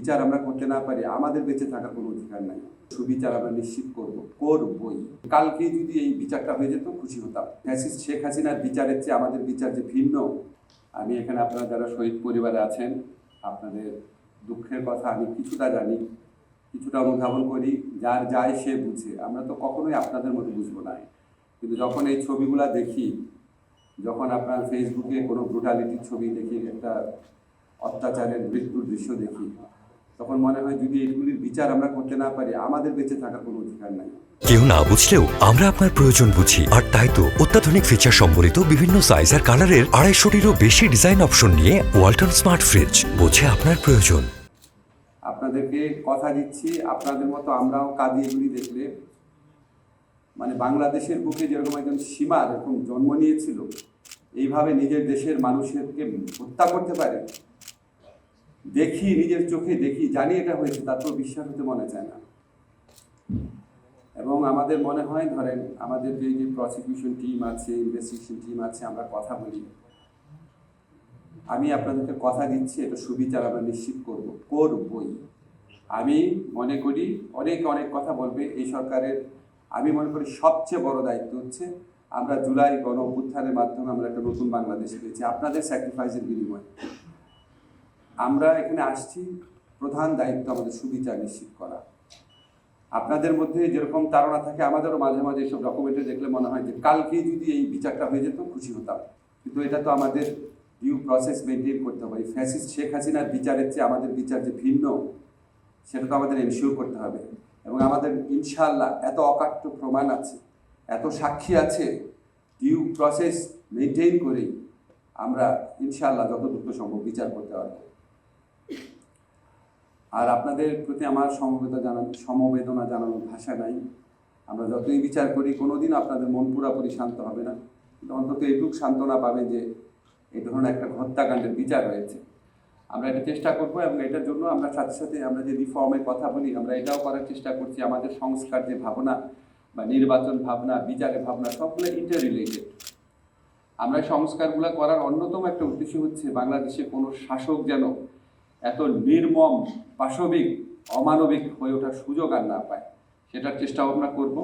বিচার আমরা করতে না পারি, আমাদের বেঁচে থাকার কোনো অধিকার নাই। সুবিচার আমরা নিশ্চিত করবই। কালকে যদি এই বিচারটা হয়ে যেত খুশি হতাম। ফ্যাসিস্ট শেখ হাসিনার বিচারের চেয়ে আমাদের বিচার যে ভিন্ন। আমি এখানে আপনারা যারা শহীদ পরিবারে আছেন, আপনাদের দুঃখের কথা আমি কিছুটা জানি, কিছুটা অনুধাবন করি। যার যায় সে বুঝে, আমরা তো কখনোই আপনাদের মতো বুঝবো না। কিন্তু যখন এই ছবিগুলা দেখি, যখন আপনার ফেসবুকে কোনো ব্রুটালিটির ছবি দেখি, একটা অত্যাচারের মৃত্যুর দৃশ্য দেখি, তখন মনে হয় যদি এগুলির বিচার আমরা করতে না পারি, আমাদের বেঁচে থাকার কোনো অধিকার নাই। কেউ না বুঝলেও আমরা আপনার প্রয়োজন বুঝি, আর তাই তো অত্যাধুনিক ফিচার সম্বলিত বিভিন্ন সাইজ আর কালারের 250-টিরও বেশি ডিজাইন অপশন নিয়ে ওয়ালটন স্মার্ট ফ্রিজ বোঝে আপনার প্রয়োজন। আপনাদেরকে কথা দিচ্ছি, আপনাদের মতো আমরাও কাঁদি এগুলি দেখলে। মানে বাংলাদেশের বুকে যেরকম একজন সীমা এরকম জন্ম নিয়েছিল, এইভাবে নিজের দেশের মানুষকে হত্যা করতে পারে দেখি, নিজের চোখে দেখি, জানি এটা হয়েছে, তারপর বিশ্বাস হতে মনে চায় না। এবং আমাদের মনে হয়, ধরেন আমাদের যে প্রসিকিউশন টিম আছে, ইনভেস্টিগেশন টিম আছে, আমরা কথা বলি। আমি আপনাদেরকে কথা দিচ্ছি, এটা সুবিচার আমরা নিশ্চিত করবই। আমি মনে করি অনেক কথা বলবে এই সরকারের। আমি মনে করি সবচেয়ে বড় দায়িত্ব হচ্ছে, আমরা জুলাই গণ অভ্যুত্থানের মাধ্যমে আমরা একটা নতুন বাংলাদেশ পেয়েছি, আপনাদের স্যাক্রিফাইসের বিনিময়ে। আমরা এখানে আসছি, প্রধান দায়িত্ব আমাদের সুবিচার নিশ্চিত করা। আপনাদের মধ্যে যেরকম তাড়না থাকে, আমাদেরও মাঝে মাঝে এইসব ডকুমেন্টে দেখলে মনে হয় যে কালকেই যদি এই বিচারটা হয়ে যেত খুশি হতাম। কিন্তু এটা তো আমাদের ডিউ প্রসেস মেনটেন করতে হবে। ফ্যাসিস্ট শেখ হাসিনার বিচারের চেয়ে আমাদের বিচার যে ভিন্ন, সেটা তো আমাদের এনশিওর করতে হবে। এবং আমাদের ইনশাআল্লাহ এত অকাট্য প্রমাণ আছে, এত সাক্ষী আছে, ডিউ প্রসেস মেনটেন করেই আমরা ইনশাআল্লাহ যত দ্রুত সম্ভব বিচার করতে পারবো। আর আপনাদের প্রতি আমার সমবেদনা জানানোর ভাষা নাই। আমরা যতই বিচার করি, কোনোদিন আপনাদের মন পুরাপুরি শান্ত হবে না, কিন্তু অন্তত এইটুকু সান্ত্বনা পাবে যে এই ধরনের একটা হত্যাকাণ্ডের বিচার হয়েছে। আমরা এটা চেষ্টা করবো, এবং এটার জন্য আমরা সাথে সাথে আমরা যে রিফর্মের কথা বলি, আমরা এটাও করার চেষ্টা করছি। আমাদের সংস্কার যে ভাবনা বা নির্বাচন ভাবনা, বিচারের ভাবনা, সবগুলো ইন্টার রিলেটেড। আমরা সংস্কারগুলো করার অন্যতম একটা উদ্দেশ্য হচ্ছে, বাংলাদেশে কোনো শাসক যেন এত নির্মম, পাশবিক, অমানবিক হয়ে ওঠার সুযোগ আর না পায়, সেটার চেষ্টাও আমরা করব।